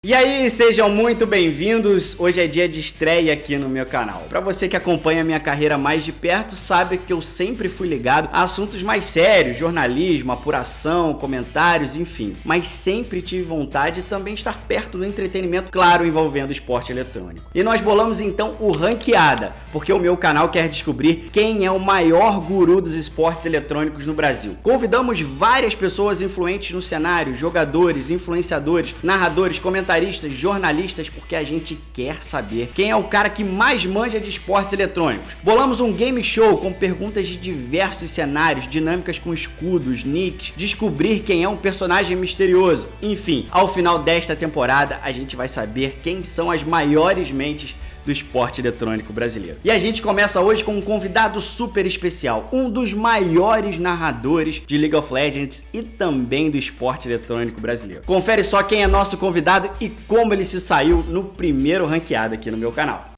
E aí, sejam muito bem-vindos. Hoje é dia de estreia aqui no meu canal. Pra você que acompanha a minha carreira mais de perto, sabe que eu sempre fui ligado a assuntos mais sérios, jornalismo, apuração, comentários, enfim. Mas sempre tive vontade de também estar perto do entretenimento, claro, envolvendo esporte eletrônico. E nós bolamos então o Ranqueada, porque o meu canal quer descobrir quem é o maior guru dos esportes eletrônicos no Brasil. Convidamos várias pessoas influentes no cenário, jogadores, influenciadores, narradores, comentaristas, jornalistas, porque a gente quer saber quem é o cara que mais manja de esportes eletrônicos. Bolamos um game show com perguntas de diversos cenários, dinâmicas com escudos, nicks, descobrir quem é um personagem misterioso. Enfim, ao final desta temporada a gente vai saber quem são as maiores mentes do esporte eletrônico brasileiro. E a gente começa hoje com um convidado super especial, um dos maiores narradores de League of Legends e também do esporte eletrônico brasileiro. Confere só quem é nosso convidado e como ele se saiu no primeiro ranqueado aqui no meu canal.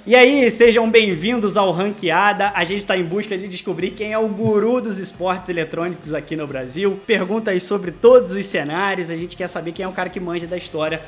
E aí, sejam bem-vindos ao Ranqueada. A gente está em busca de descobrir quem é o guru dos esportes eletrônicos aqui no Brasil. Perguntas sobre todos os cenários. A gente quer saber quem é o cara que manja da história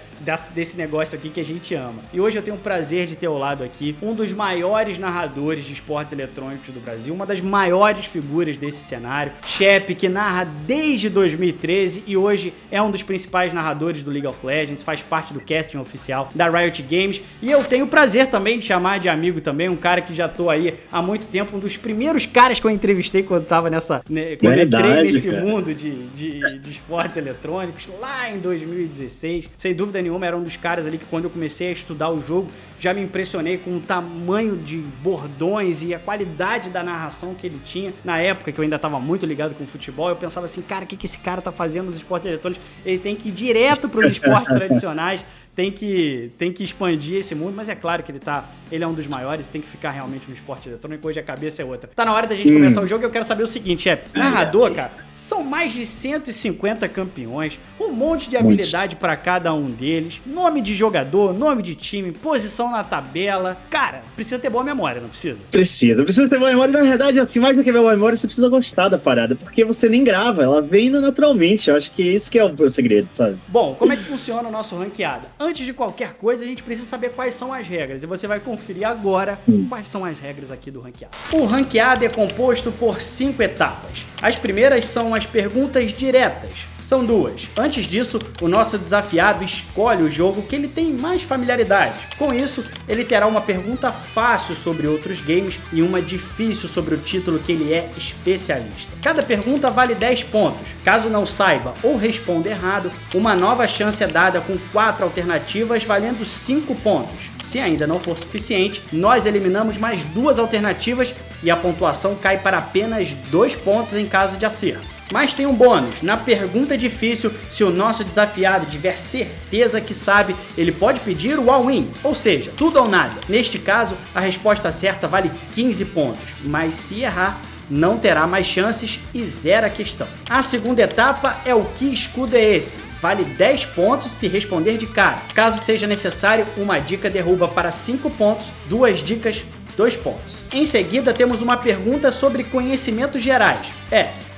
desse negócio aqui que a gente ama. E hoje eu tenho o prazer de ter ao lado aqui um dos maiores narradores de esportes eletrônicos do Brasil, uma das maiores figuras desse cenário, Shep, que narra desde 2013 e hoje é um dos principais narradores do League of Legends, faz parte do casting oficial da Riot Games. E eu tenho o prazer também de chamar de amigo também, um cara que já tô aí há muito tempo, um dos primeiros caras que eu entrevistei quando tava quando entrei nesse mundo de esportes eletrônicos, lá em 2016. Sem dúvida nenhuma, era um dos caras ali que quando eu comecei a estudar o jogo, já me impressionei com o tamanho de bordões e a qualidade da narração que ele tinha. Na época que eu ainda tava muito ligado com o futebol, eu pensava assim, cara, o que esse cara tá fazendo nos esportes eletrônicos? Ele tem que ir direto pros esportes tradicionais, tem que expandir esse mundo, mas é claro que ele é um dos maiores e tem que ficar realmente no esporte eletrônico, hoje a cabeça é outra. Tá na hora da gente começar o jogo e eu quero saber o seguinte, narrador, cara, são mais de 150 campeões, um monte de habilidade pra cada um deles, nome de jogador, nome de time, posição na tabela, cara, precisa ter boa memória, não precisa? Precisa ter boa memória, na verdade, assim, mais do que boa memória, você precisa gostar da parada, porque você nem grava, ela vem naturalmente, eu acho que isso que é o segredo, sabe? Bom, como é que funciona o nosso ranqueada? Antes de qualquer coisa, a gente precisa saber quais são as regras. E você vai conferir agora quais são as regras aqui do ranqueado. O ranqueado é composto por 5 etapas. As primeiras são as perguntas diretas. São 2. Antes disso, o nosso desafiado escolhe o jogo que ele tem mais familiaridade. Com isso, ele terá uma pergunta fácil sobre outros games e uma difícil sobre o título que ele é especialista. Cada pergunta vale 10 pontos. Caso não saiba ou responda errado, uma nova chance é dada com 4 alternativas valendo 5 pontos. Se ainda não for suficiente, nós eliminamos mais 2 alternativas e a pontuação cai para apenas 2 pontos em caso de acerto. Mas tem um bônus, na pergunta difícil, se o nosso desafiado tiver certeza que sabe, ele pode pedir o all-in, ou seja, tudo ou nada. Neste caso, a resposta certa vale 15 pontos, mas se errar, não terá mais chances e zera a questão. A segunda etapa é o que escudo é esse? Vale 10 pontos se responder de cara. Caso seja necessário, uma dica derruba para 5 pontos, 2 dicas, 2 pontos. Em seguida, temos uma pergunta sobre conhecimentos gerais.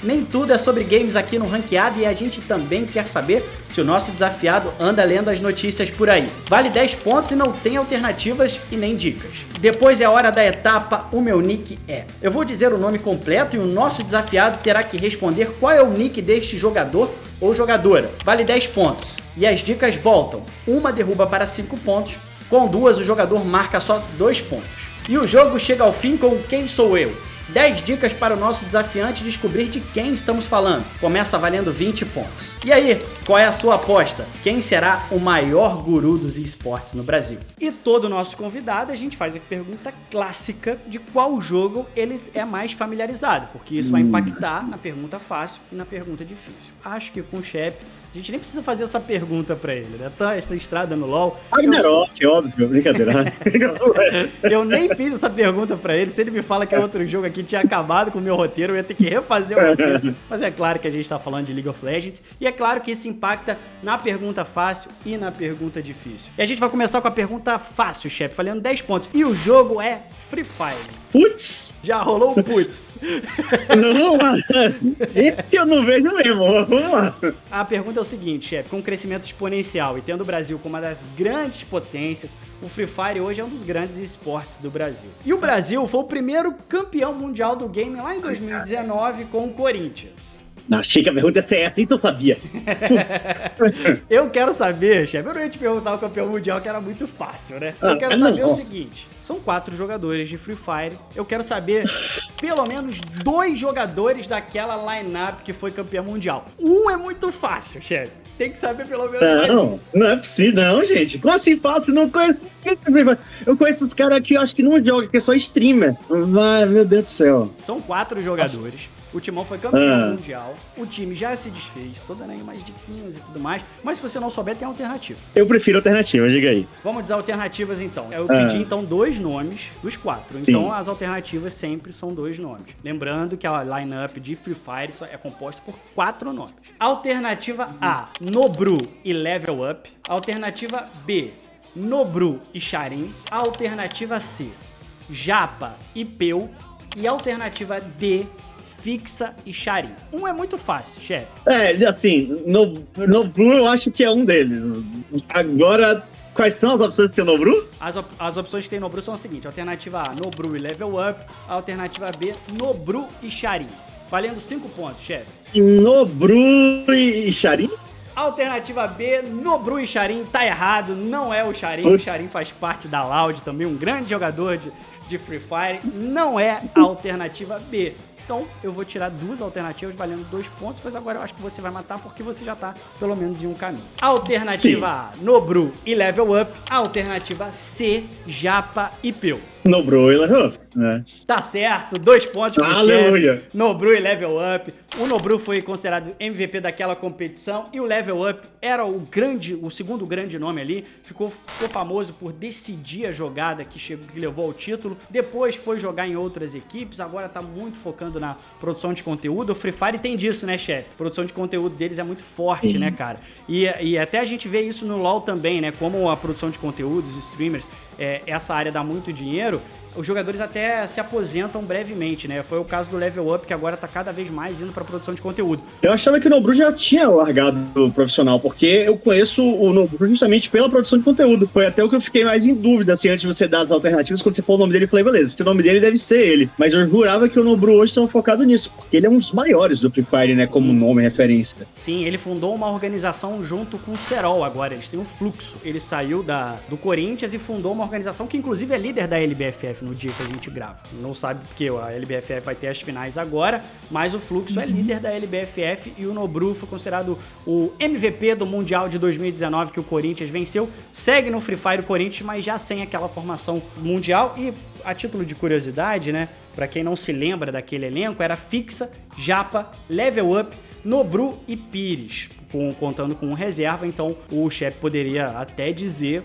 Nem tudo é sobre games aqui no ranqueado e a gente também quer saber se o nosso desafiado anda lendo as notícias por aí. Vale 10 pontos e não tem alternativas e nem dicas. Depois é a hora da etapa O Meu Nick É. Eu vou dizer o nome completo e o nosso desafiado terá que responder qual é o nick deste jogador ou jogadora. Vale 10 pontos. E as dicas voltam. Uma derruba para 5 pontos, com 2 o jogador marca só 2 pontos. E o jogo chega ao fim com Quem Sou Eu? 10 dicas para o nosso desafiante descobrir de quem estamos falando. Começa valendo 20 pontos. E aí, qual é a sua aposta? Quem será o maior guru dos esportes no Brasil? E todo nosso convidado, a gente faz a pergunta clássica de qual jogo ele é mais familiarizado, porque isso vai impactar na pergunta fácil e na pergunta difícil. Acho que com o Shep A gente nem precisa fazer essa pergunta pra ele, né? Tá, essa estrada no LoL. Ragnarok, óbvio, brincadeira. Eu nem fiz essa pergunta pra ele. Se ele me fala que é outro jogo aqui, tinha acabado com o meu roteiro, eu ia ter que refazer o roteiro. Mas é claro que a gente tá falando de League of Legends. E é claro que isso impacta na pergunta fácil e na pergunta difícil. E a gente vai começar com a pergunta fácil, chefe, valendo 10 pontos. E o jogo é Free Fire. Putz! Já rolou o putz. Não, mano. Esse eu não vejo mesmo. Vamos lá. A pergunta é o seguinte, chefe. Com um crescimento exponencial e tendo o Brasil como uma das grandes potências, o Free Fire hoje é um dos grandes esportes do Brasil. E o Brasil foi o primeiro campeão mundial do game lá em 2019 com o Corinthians. Não, achei que a pergunta ia ser essa, então eu sabia. Eu quero saber, chefe, eu não ia te perguntar o campeão mundial, que era muito fácil, né? Eu quero saber o seguinte, são 4 jogadores de Free Fire, eu quero saber pelo menos 2 jogadores daquela line-up que foi campeão mundial. Um é muito fácil, chefe. Tem que saber pelo menos mais um. Não é possível, não, gente. Como assim fácil? Não conheço. Eu conheço os caras que eu acho que não joga, que é só streamer. Ai, meu Deus do céu. São 4 jogadores. O Timão foi campeão mundial. O time já se desfez. Tô dando aí mais diquinhas e tudo mais. Mas se você não souber, tem alternativa. Eu prefiro alternativa, diga aí. Vamos dizer alternativas então. Eu pedi então 2 nomes dos 4. Então as alternativas sempre são 2 nomes. Lembrando que a lineup de Free Fire é composta por 4 nomes. Alternativa A, Nobru e Level Up. Alternativa B, Nobru e Charin. Alternativa C, Japa e Peu. E alternativa D, Fixa e Charin. Um é muito fácil, chefe. Assim, Nobru eu acho que é um deles. Agora, quais são as opções que tem Nobru? As opções que tem Nobru são as seguintes. Alternativa A, Nobru e Level Up. Alternativa B, Nobru e Charin. Valendo 5 pontos, chefe. Nobru e Charin? Alternativa B, Nobru e Charin. Tá errado, não é o Charin. O Charin faz parte da Loud, também um grande jogador de Free Fire. Não é a alternativa B. Então, eu vou tirar 2 alternativas valendo 2 pontos, mas agora eu acho que você vai matar porque você já tá pelo menos em um caminho. Alternativa A, Nobru e Level Up. Alternativa C, Japa e Peu. Nobru e Level Up, né? Tá certo, 2 pontos pro chefe. Nobru e Level Up. O Nobru foi considerado MVP daquela competição e o Level Up era o segundo grande nome ali. Ficou famoso por decidir a jogada que levou ao título. Depois foi jogar em outras equipes, agora tá muito focando na produção de conteúdo. O Free Fire tem disso, né, chefe? A produção de conteúdo deles é muito forte, né, cara? E até a gente vê isso no LoL também, né? Como a produção de conteúdos, streamers, essa área dá muito dinheiro. Os jogadores até se aposentam brevemente, né? Foi o caso do Level Up, que agora tá cada vez mais indo pra produção de conteúdo. Eu achava que o Nobru já tinha largado o profissional, porque eu conheço o Nobru justamente pela produção de conteúdo. Foi até o que eu fiquei mais em dúvida, assim, antes de você dar as alternativas, quando você falou o nome dele, eu falei, beleza, se o nome dele deve ser ele. Mas eu jurava que o Nobru hoje estava focado nisso, porque ele é um dos maiores do Free Fire, né? Como nome e referência. Sim, ele fundou uma organização junto com o Serol agora, eles têm um fluxo. Ele saiu do Corinthians e fundou uma organização que inclusive é líder da LBFF no dia que a gente grava. Não sabe porque a LBFF vai ter as finais agora, mas o Fluxo é líder da LBFF e o Nobru foi considerado o MVP do Mundial de 2019 que o Corinthians venceu. Segue no Free Fire o Corinthians, mas já sem aquela formação mundial. E a título de curiosidade, né, pra quem não se lembra daquele elenco, era Fixa, Japa, Level Up, Nobru e Pires, contando com um reserva. Então o chefe poderia até dizer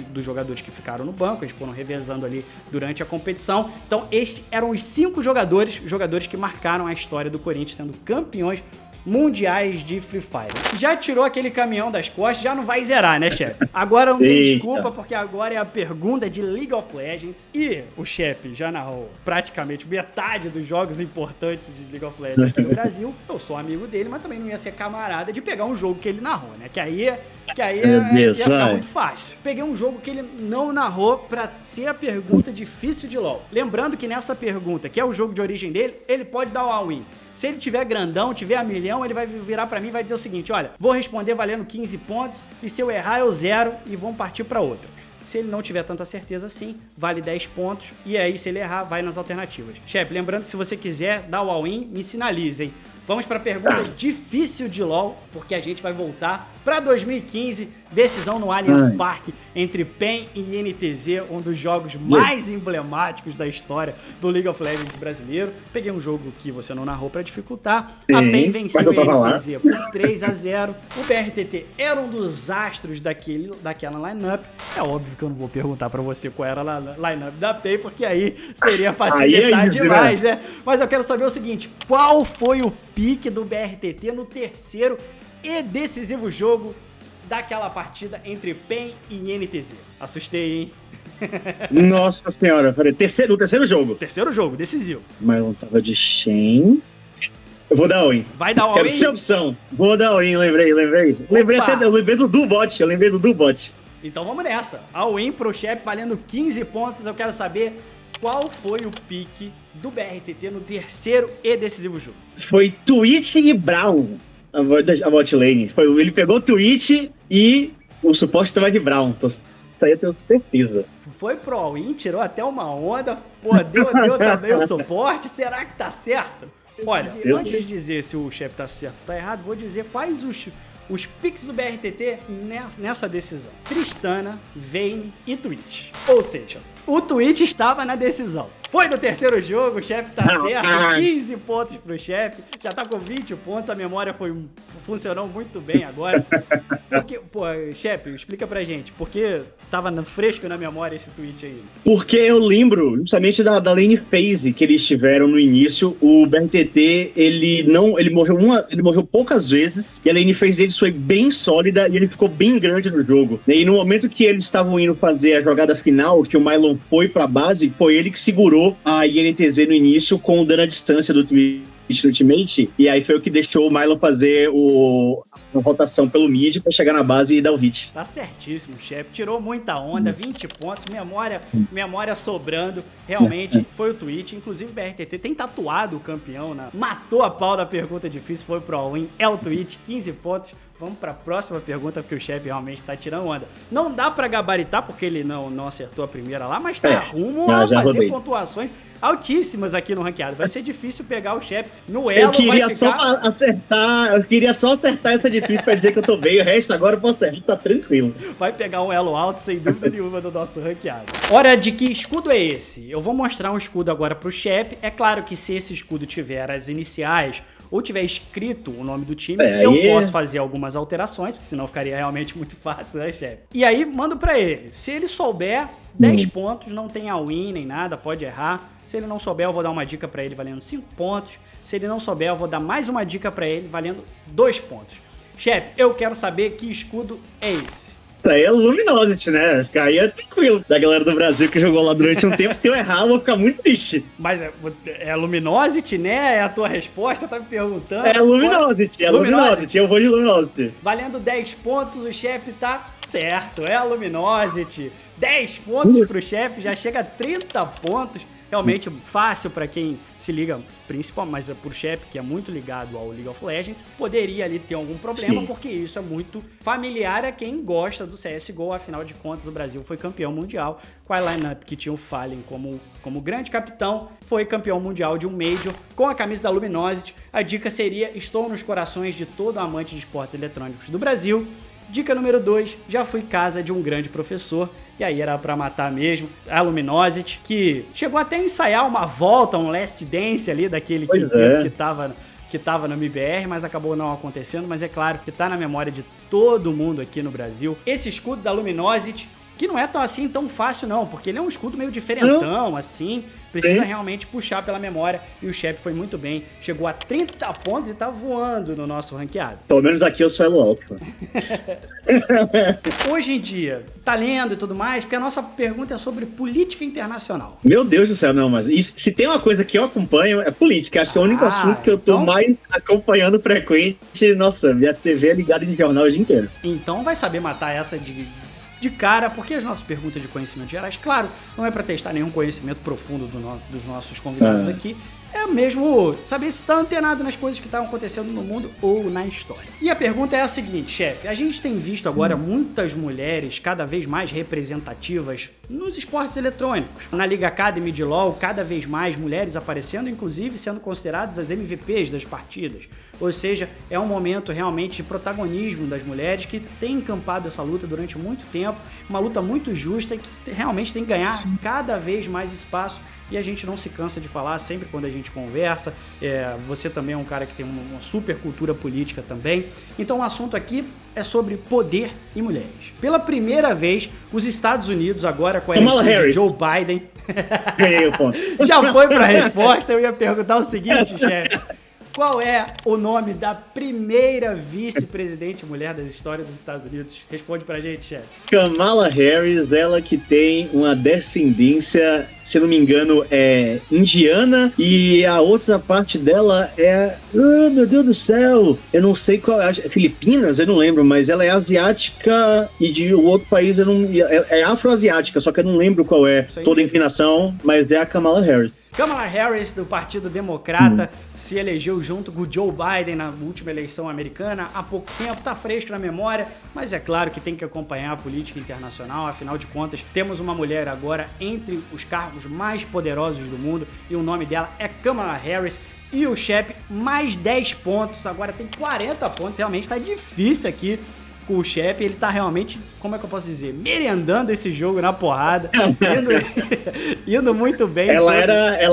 dos jogadores que ficaram no banco, eles foram revezando ali durante a competição. Então estes eram os 5 jogadores que marcaram a história do Corinthians, sendo campeões mundiais de Free Fire. Já tirou aquele caminhão das costas, já não vai zerar, né, chefe? Agora não tem desculpa, porque agora é a pergunta de League of Legends e o chefe já narrou praticamente metade dos jogos importantes de League of Legends aqui no Brasil. Eu sou amigo dele, mas também não ia ser camarada de pegar um jogo que ele narrou, né? Que aí ia ficar muito fácil. Peguei um jogo que ele não narrou pra ser a pergunta difícil de LoL. Lembrando que nessa pergunta, que é o jogo de origem dele, ele pode dar o all-in. Se ele tiver grandão, tiver a milhão, ele vai virar pra mim e vai dizer o seguinte, olha, vou responder valendo 15 pontos e se eu errar eu zero e vamos partir pra outra. Se ele não tiver tanta certeza assim, vale 10 pontos e aí se ele errar, vai nas alternativas. Chefe, lembrando que se você quiser dar o all-in, me sinalize, hein? Vamos para a pergunta difícil de LoL, porque a gente vai voltar para 2015, decisão no Allianz Parque entre PEN e NTZ, um dos jogos mais emblemáticos da história do League of Legends brasileiro. Peguei um jogo que você não narrou para dificultar. A PEN venceu a NTZ por 3-0. O BRTT era um dos astros daquela lineup. É óbvio que eu não vou perguntar para você qual era a lineup da PEN, porque aí seria facilitar demais, né? Mas eu quero saber o seguinte, qual foi o pique do BRTT no terceiro e decisivo jogo daquela partida entre PEN e NTZ? Assustei, hein? Nossa senhora, peraí, no terceiro jogo. Terceiro jogo, decisivo. Mas não tava de Shen. Eu vou dar all-in. Vai dar all-in? Quero ser opção. Vou dar all-in, lembrei. Eu lembrei do Dubot. Então vamos nessa. All-in pro Shep valendo 15 pontos. Eu quero saber qual foi o pique do BRTT no terceiro e decisivo jogo. Foi Twitch e Brown, a bot lane. Ele pegou Twitch e o suporte tava de Brown. Isso aí eu tenho certeza. Foi pro all-in, tirou até uma onda. Pô, deu também o suporte. Será que tá certo? Olha, antes de dizer se o Shep tá certo ou tá errado, vou dizer quais os picks do BRTT nessa decisão. Tristana, Vayne e Twitch. Ou seja, o Twitch estava na decisão. Foi no terceiro jogo, o Shep tá certo, 15 pontos pro Shep, já tá com 20 pontos, a memória funcionou muito bem agora. Porque, pô, Shep, explica pra gente, por que tava fresco na memória esse tweet aí? Porque eu lembro justamente da lane phase que eles tiveram no início. O BRTT, ele morreu poucas vezes, e a lane phase deles foi bem sólida, e ele ficou bem grande no jogo. E no momento que eles estavam indo fazer a jogada final, que o Mylon foi pra base, foi ele que segurou a INTZ no início com o dano à distância do Twitch Ultimate, e aí foi o que deixou o Mylon fazer a rotação pelo mid pra chegar na base e dar o hit. Tá certíssimo, Shep. Tirou muita onda, 20 pontos, memória sobrando. Realmente foi o Twitch. Inclusive o BRTT tem tatuado o campeão, matou a pau da pergunta difícil, foi pro all-in. É o Twitch, 15 pontos. Vamos para a próxima pergunta, porque o Shep realmente tá tirando onda. Não dá para gabaritar, porque ele não acertou a primeira lá, mas tá rumo a fazer pontuações altíssimas aqui no ranqueado. Vai ser difícil pegar o Shep no elo. Eu queria só acertar essa difícil pra dizer que eu tô bem. O resto agora eu posso acertar, tá tranquilo. Vai pegar um elo alto, sem dúvida nenhuma, do nosso ranqueado. Hora de que escudo é esse? Eu vou mostrar um escudo agora pro Shep. É claro que se esse escudo tiver as iniciais ou tiver escrito o nome do time, eu posso fazer algumas alterações, porque senão ficaria realmente muito fácil, né, Shep? E aí, mando pra ele. Se ele souber, 10 pontos, não tem all-in nem nada, pode errar. Se ele não souber, eu vou dar uma dica pra ele valendo 5 pontos. Se ele não souber, eu vou dar mais uma dica pra ele valendo 2 pontos. Shep, eu quero saber que escudo é esse. Isso aí é Luminosity, né? Aí é tranquilo. Da galera do Brasil que jogou lá durante um tempo, se eu errar, eu vou ficar muito triste. Mas é Luminosity, né? É a tua resposta, tá me perguntando. É Luminosity, eu vou de Luminosity. Valendo 10 pontos, o Shep tá certo, é a Luminosity. 10 pontos pro Shep, já chega a 30 pontos. Realmente fácil para quem se liga, principalmente, mas pro Shep, que é muito ligado ao League of Legends, poderia ali ter algum problema, porque isso é muito familiar a quem gosta do CSGO. Afinal de contas, o Brasil foi campeão mundial com a lineup que tinha o Fallen como grande capitão, foi campeão mundial de um Major com a camisa da Luminosity. A dica seria: estou nos corações de todo amante de esportes eletrônicos do Brasil. Dica número 2, já fui casa de um grande professor, e aí era pra matar mesmo, a Luminosity, que chegou até a ensaiar uma volta, um last dance ali daquele quinteto que tava no MBR, mas acabou não acontecendo, mas é claro que tá na memória de todo mundo aqui no Brasil. Esse escudo da Luminosity, que não é tão fácil não, porque ele é um escudo meio diferentão, assim, precisa realmente puxar pela memória, e o Shep foi muito bem, chegou a 30 pontos e tá voando no nosso ranqueado. Pelo menos aqui eu sou elo alto. Hoje em dia, tá lendo e tudo mais, porque a nossa pergunta é sobre política internacional. Meu Deus do céu, não, mas se tem uma coisa que eu acompanho, é política. Acho que é o único assunto que eu tô mais acompanhando frequente. Nossa, minha TV é ligada em jornal o dia inteiro. Então vai saber matar essa de cara, porque as nossas perguntas de conhecimentos gerais, claro, não é para testar nenhum conhecimento profundo dos nossos convidados aqui, é mesmo saber se tá antenado nas coisas que estão acontecendo no mundo ou na história. E a pergunta é a seguinte, chefe, a gente tem visto agora muitas mulheres cada vez mais representativas nos esportes eletrônicos. Na Liga Academy de LoL, cada vez mais mulheres aparecendo, inclusive sendo consideradas as MVPs das partidas. Ou seja, é um momento realmente de protagonismo das mulheres que tem encampado essa luta durante muito tempo, uma luta muito justa e que realmente tem que ganhar cada vez mais espaço. E a gente não se cansa de falar sempre quando a gente conversa. Você também é um cara que tem uma super cultura política também. Então o assunto aqui é sobre poder e mulheres. Pela primeira vez, os Estados Unidos, agora com a eleição de Joe Biden... Ganhei o ponto. Já foi para a resposta, eu ia perguntar o seguinte, chefe. Qual é o nome da primeira vice-presidente mulher da história dos Estados Unidos? Responde pra gente, chefe. Kamala Harris, ela que tem uma descendência, se não me engano, é indiana, e a outra parte dela é... Oh, meu Deus do céu! Eu não sei qual é. Filipinas? Eu não lembro, mas ela é asiática e de outro país, eu não... É afroasiática, só que eu não lembro qual é toda a inclinação, mas é a Kamala Harris. Kamala Harris, do Partido Democrata, se elegeu junto com o Joe Biden na última eleição americana. Há pouco tempo, tá fresco na memória, mas é claro que tem que acompanhar a política internacional. Afinal de contas, temos uma mulher agora entre os cargos mais poderosos do mundo e o nome dela é Kamala Harris. E o chefe, mais 10 pontos, agora tem 40 pontos, realmente tá difícil aqui com o chefe, ele tá realmente, como é que eu posso dizer, merendando esse jogo na porrada, indo muito bem. Ela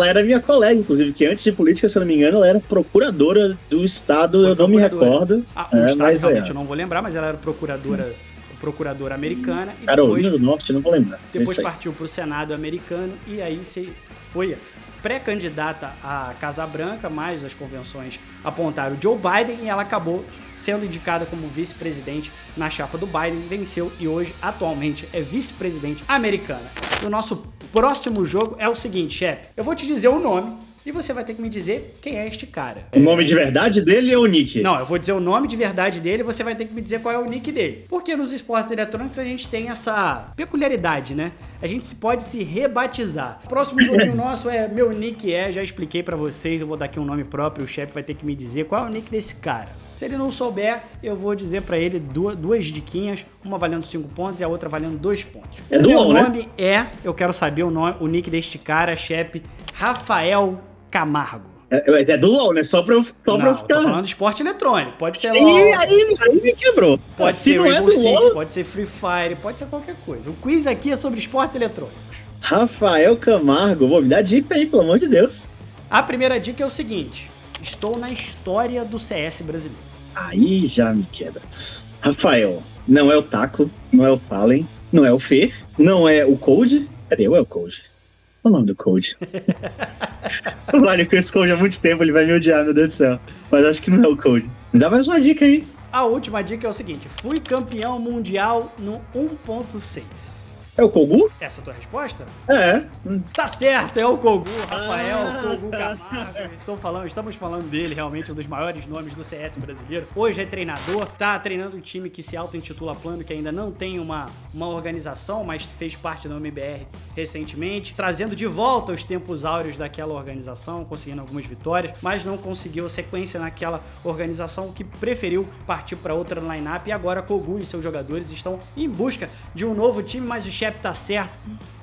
era minha colega, inclusive, que antes de política, se eu não me engano, ela era procuradora do estado, eu não me recordo. O estado realmente eu não vou lembrar, mas ela era procuradora americana. E Carolina do Norte, não vou lembrar. Depois partiu pro Senado americano e aí foi pré-candidata à Casa Branca, mas as convenções apontaram o Joe Biden e ela acabou sendo indicada como vice-presidente na chapa do Biden, venceu e hoje, atualmente, é vice-presidente americana. O nosso próximo jogo é o seguinte, chefe, eu vou te dizer o nome e você vai ter que me dizer quem é este cara. O nome de verdade dele ou o nick? Não, eu vou dizer o nome de verdade dele e você vai ter que me dizer qual é o nick dele. Porque nos esportes eletrônicos a gente tem essa peculiaridade, né? A gente pode se rebatizar. O próximo joguinho nosso é Meu Nick já expliquei pra vocês, eu vou dar aqui um nome próprio, o chefe vai ter que me dizer qual é o nick desse cara. Se ele não souber, eu vou dizer pra ele duas diquinhas, uma valendo 5 pontos e a outra valendo 2 pontos. É o meu nome eu quero saber o nick deste cara, chefe, Rafael Camargo. É do LoL, né? Só pra eu ficar... Não, tô falando de esporte eletrônico. Pode ser LoL. Aí me quebrou. Pode ser Rainbow Six, pode ser Free Fire, pode ser qualquer coisa. O quiz aqui é sobre esportes eletrônicos. Rafael Camargo, vou me dar dica aí, pelo amor de Deus. A primeira dica é o seguinte: estou na história do CS brasileiro. Aí já me quebra. Rafael, não é o Taco, não é o Fallen, não é o Fê, não é o Code. Cadê? É o Code. Qual o nome do Code? Vale, com esse Code há muito tempo, ele vai me odiar, meu Deus do céu. Mas acho que não é o Code. Me dá mais uma dica aí. A última dica é o seguinte: fui campeão mundial no 1.6. É o Kogu? Essa é a tua resposta? É. Tá certo, é o Kogu, Rafael Kogu Camargo. Estamos falando dele, realmente um dos maiores nomes do CS brasileiro. Hoje é treinador, tá treinando um time que se auto-intitula Plano, que ainda não tem uma organização, mas fez parte da MBR recentemente, trazendo de volta os tempos áureos daquela organização, conseguindo algumas vitórias, mas não conseguiu sequência naquela organização, que preferiu partir para outra line-up, e agora Kogu e seus jogadores estão em busca de um novo time, mas o chefe tá certo,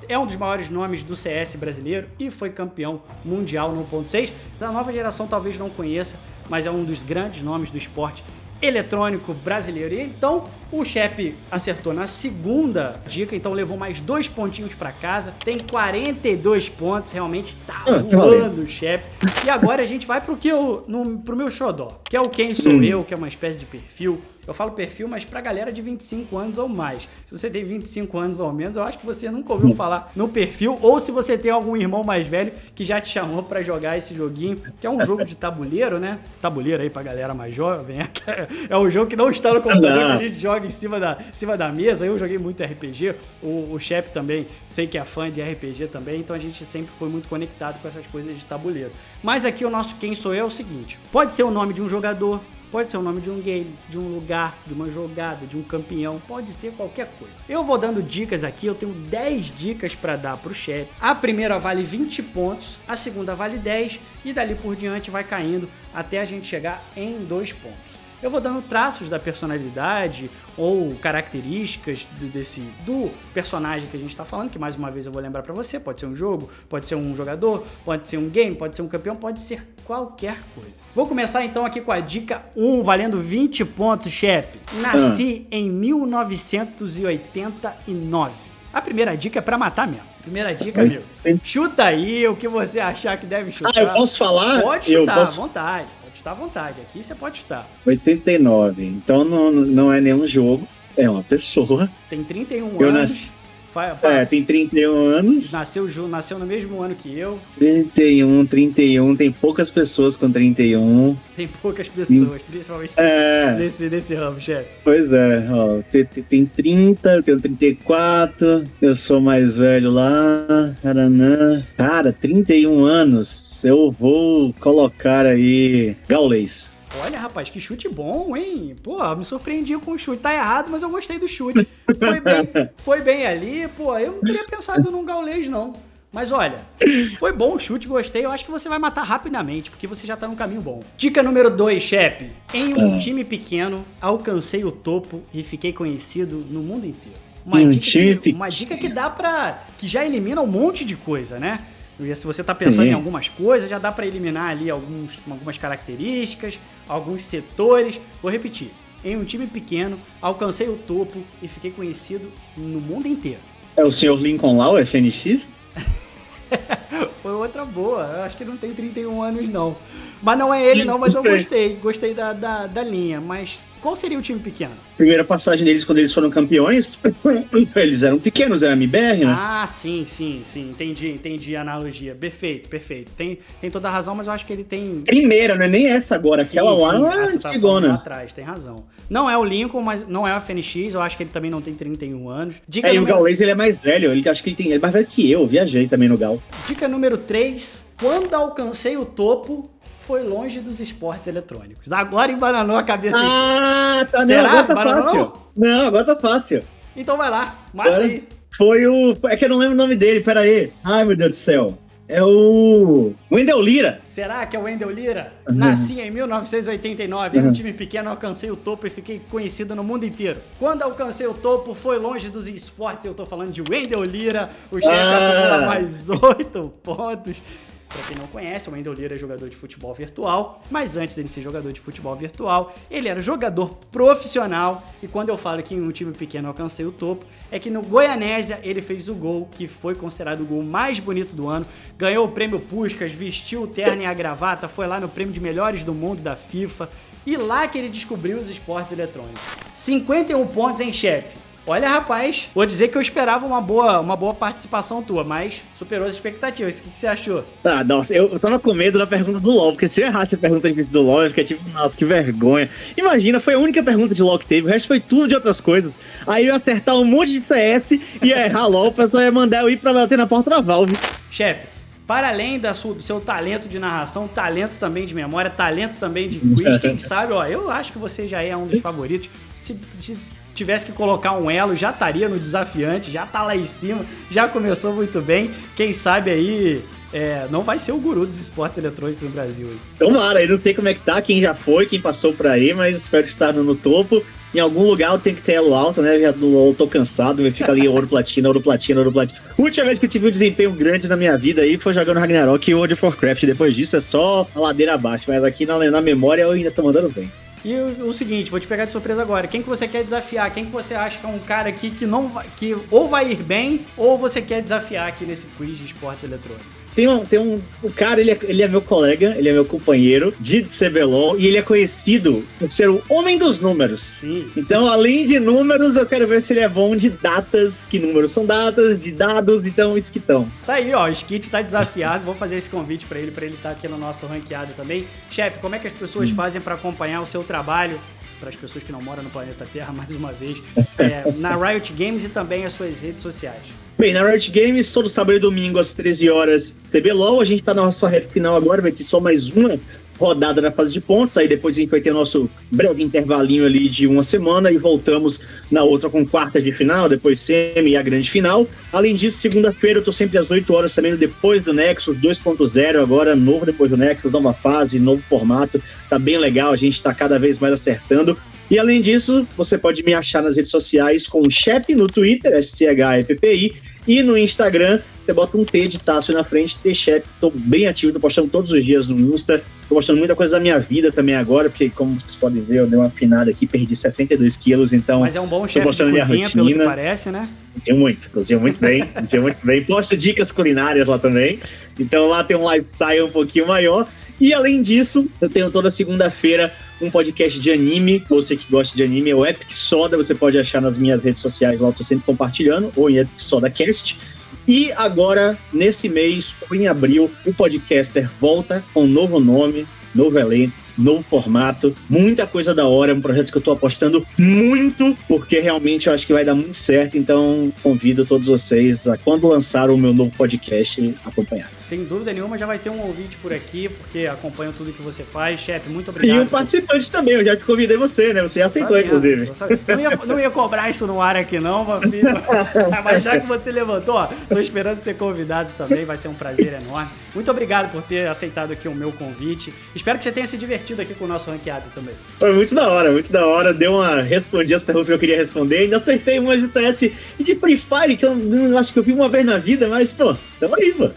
é um dos maiores nomes do CS brasileiro e foi campeão mundial no 1.6. Da nova geração talvez não conheça, mas é um dos grandes nomes do esporte eletrônico brasileiro. E então o chefe acertou na segunda dica, então levou mais 2 pontinhos para casa, tem 42 pontos, realmente tá voando o chefe. E agora a gente vai pro meu xodó, que é o Quem Sou Eu, que é uma espécie de perfil. Eu falo perfil, mas pra galera de 25 anos ou mais. Se você tem 25 anos ou menos, eu acho que você nunca ouviu falar no perfil, ou se você tem algum irmão mais velho que já te chamou pra jogar esse joguinho, que é um jogo de tabuleiro, né? Tabuleiro aí pra galera mais jovem. É um jogo que não está no computador, que a gente joga em cima da mesa. Eu joguei muito RPG, o chefe também, sei que é fã de RPG também, então a gente sempre foi muito conectado com essas coisas de tabuleiro. Mas aqui o nosso Quem Sou Eu é o seguinte: pode ser o nome de um jogador, pode ser o nome de um game, de um lugar, de uma jogada, de um campeão, pode ser qualquer coisa. Eu vou dando dicas aqui, eu tenho 10 dicas para dar pro chat. A primeira vale 20 pontos, a segunda vale 10 e dali por diante vai caindo até a gente chegar em 2 pontos. Eu vou dando traços da personalidade ou características do personagem que a gente está falando, que mais uma vez eu vou lembrar para você, pode ser um jogo, pode ser um jogador, pode ser um game, pode ser um campeão, pode ser qualquer coisa. Vou começar então aqui com a dica 1, valendo 20 pontos, chefe. Nasci em 1989. A primeira dica é pra matar mesmo. Primeira dica, amigo. Chuta aí o que você achar que deve chutar. Eu posso falar? Pode chutar, à vontade. Tá à vontade, aqui você pode chutar. 89, então não é nenhum jogo, é uma pessoa. Tem 31 anos. Tem 31 anos. Nasceu no mesmo ano que eu. 31, tem poucas pessoas com 31. Tem poucas pessoas, principalmente nesse ramo, chefe. Pois é, ó, tem 30, eu tenho 34, eu sou mais velho lá, cara, 31 anos, eu vou colocar aí Gaules. Olha, rapaz, que chute bom, hein? Pô, me surpreendi com o chute. Tá errado, mas eu gostei do chute. Foi bem ali, pô, eu não teria pensado num Gaules, não. Mas olha, foi bom o chute, gostei. Eu acho que você vai matar rapidamente, porque você já tá no caminho bom. Dica número 2, chefe. Em um time pequeno, alcancei o topo e fiquei conhecido no mundo inteiro. Uma dica que dá pra... que já elimina um monte de coisa, né? Se você tá pensando em algumas coisas, já dá pra eliminar ali algumas características, alguns setores. Vou repetir. Em um time pequeno, alcancei o topo e fiquei conhecido no mundo inteiro. É o Sr. Lincoln lá, o FNX? Foi outra boa. Eu acho que não tem 31 anos, não. Mas não é ele, não, mas eu gostei. Gostei da linha. Mas qual seria o time pequeno? Primeira passagem deles, quando eles foram campeões, eles eram pequenos, era MBR, né? Ah, sim. Entendi a analogia. Perfeito. Tem toda a razão, mas eu acho que ele tem... Primeira, não é nem essa agora. Aquela lá é antigona. Lá atrás, tem razão. Não é o Lincoln, mas não é o FNX. Eu acho que ele também não tem 31 anos. E o Gaules, ele é mais velho. Acho que ele é mais velho que eu. Viajei também no Gal. Dica número 3. Quando alcancei o topo, foi longe dos esportes eletrônicos. Agora embananou a cabeça aí. Tá. Será? Não, agora tá fácil. Não, agora tá fácil. Então vai lá, mata aí. Foi o... É que eu não lembro o nome dele, pera aí. Ai, meu Deus do céu. É o... Wendell Lira. Será que é o Wendell Lira? Nasci em 1989, em um time pequeno, alcancei o topo e fiquei conhecido no mundo inteiro. Quando alcancei o topo, foi longe dos esportes. Eu tô falando de Wendell Lira. O chefe acumula mais 8 pontos. Pra quem não conhece, o Wendell Lira é jogador de futebol virtual, mas antes dele ser jogador de futebol virtual, ele era jogador profissional, e quando eu falo que em um time pequeno alcancei o topo, é que no Goianésia ele fez o gol, que foi considerado o gol mais bonito do ano, ganhou o prêmio Puskás, vestiu o terno e a gravata, foi lá no prêmio de melhores do mundo da FIFA, e lá que ele descobriu os esportes eletrônicos. 51 pontos em chefe. Olha, rapaz, vou dizer que eu esperava uma boa participação tua, mas superou as expectativas. O que você achou? Nossa, eu tava com medo da pergunta do LoL, porque se eu errasse a pergunta do LoL, eu fiquei tipo, nossa, que vergonha. Imagina, foi a única pergunta de LoL que teve, o resto foi tudo de outras coisas. Aí eu ia acertar um monte de CS e ia errar LoL, pra eu mandar eu ir pra bater na porta da Valve. Chefe, para além do seu talento de narração, talento também de memória, talento também de quiz, quem sabe, ó, eu acho que você já é um dos favoritos. Se tivesse que colocar um elo, já estaria no desafiante, já tá lá em cima, já começou muito bem. Quem sabe aí não vai ser o guru dos esportes eletrônicos no Brasil. Aí. Tomara, eu não sei como é que tá, quem já foi, quem passou por aí, mas espero estar no topo. Em algum lugar eu tenho que ter elo alto, né? Já eu tô cansado, fica ali ouro, platina. A última vez que eu tive um desempenho grande na minha vida aí foi jogando Ragnarok e World of Warcraft. Depois disso é só a ladeira abaixo, mas aqui na memória eu ainda tô mandando bem. E o seguinte, vou te pegar de surpresa agora. Quem que você quer desafiar? Quem que você acha que é um cara aqui que não vai, que ou vai ir bem, ou você quer desafiar aqui nesse quiz de esportes eletrônicos? O cara, ele é meu colega, ele é meu companheiro de CBLOL e ele é conhecido por ser o homem dos números. Sim. Então, além de números, eu quero ver se ele é bom de datas, que números são datas, de dados, então, esquitão. Tá aí, ó, o Skit tá desafiado, vou fazer esse convite pra ele estar aqui no nosso ranqueado também. Chefe, como é que as pessoas fazem pra acompanhar o seu trabalho? Para as pessoas que não moram no planeta Terra, mais uma vez, na Riot Games e também as suas redes sociais. Bem, na Riot Games, todo sábado e domingo às 13 horas, CBLOL. A gente tá na nossa reta final agora, vai ter só mais uma rodada na fase de pontos, aí depois a gente vai ter nosso breve intervalinho ali de uma semana e voltamos na outra com quartas de final, depois semi e a grande final. Além disso, segunda-feira eu tô sempre às 8 horas também no Depois do Nexus 2.0, agora novo Depois do Nexus, nova fase, novo formato, tá bem legal, a gente tá cada vez mais acertando. E além disso, você pode me achar nas redes sociais com o Shep no Twitter, SCHEPPI, e no Instagram, você bota um T de Tássio na frente, T-Shep. Tô bem ativo, tô postando todos os dias no Insta, tô postando muita coisa da minha vida também agora, porque como vocês podem ver, eu dei uma afinada aqui, perdi 62 quilos, então... Mas é um bom chefe de cozinha, pelo que parece, né? Cozinho muito bem, posto dicas culinárias lá também, então lá tem um lifestyle um pouquinho maior. E além disso, eu tenho toda segunda-feira um podcast de anime. Você que gosta de anime, é o Epic Soda. Você pode achar nas minhas redes sociais lá, eu tô sempre compartilhando, ou em Epic Soda Cast. E agora, nesse mês, em abril, o Podcaster volta com um novo nome, novo elenco, novo formato, muita coisa da hora, é um projeto que eu tô apostando muito, porque realmente eu acho que vai dar muito certo, então convido todos vocês a, quando lançar o meu novo podcast, acompanhar. Sem dúvida nenhuma, já vai ter um ouvinte por aqui, porque acompanho tudo que você faz. Chefe, muito obrigado. E um participante também, eu já te convidei você, né? Você já aceitou, inclusive. Não ia cobrar isso no ar aqui não, meu filho. Mas já que você levantou, ó, tô esperando ser convidado também, vai ser um prazer enorme. Muito obrigado por ter aceitado aqui o meu convite. Espero que você tenha se divertido aqui com o nosso ranqueado também. Foi muito da hora. Respondi as perguntas que eu queria responder, ainda acertei umas de CS e de Free Fire, que eu acho que eu vi uma vez na vida, mas, pô, tamo aí, pô.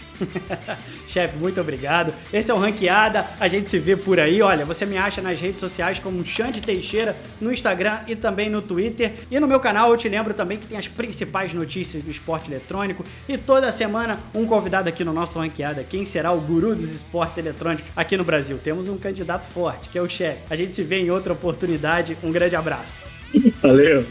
Chefe, muito obrigado. Esse é o Ranqueada, a gente se vê por aí. Olha, você me acha nas redes sociais como Xande Teixeira, no Instagram e também no Twitter. E no meu canal eu te lembro também que tem as principais notícias do esporte eletrônico. E toda semana um convidado aqui no nosso Ranqueada. Quem será o guru dos esportes eletrônicos aqui no Brasil? Temos um candidato forte, que é o Chefe. A gente se vê em outra oportunidade. Um grande abraço. Valeu.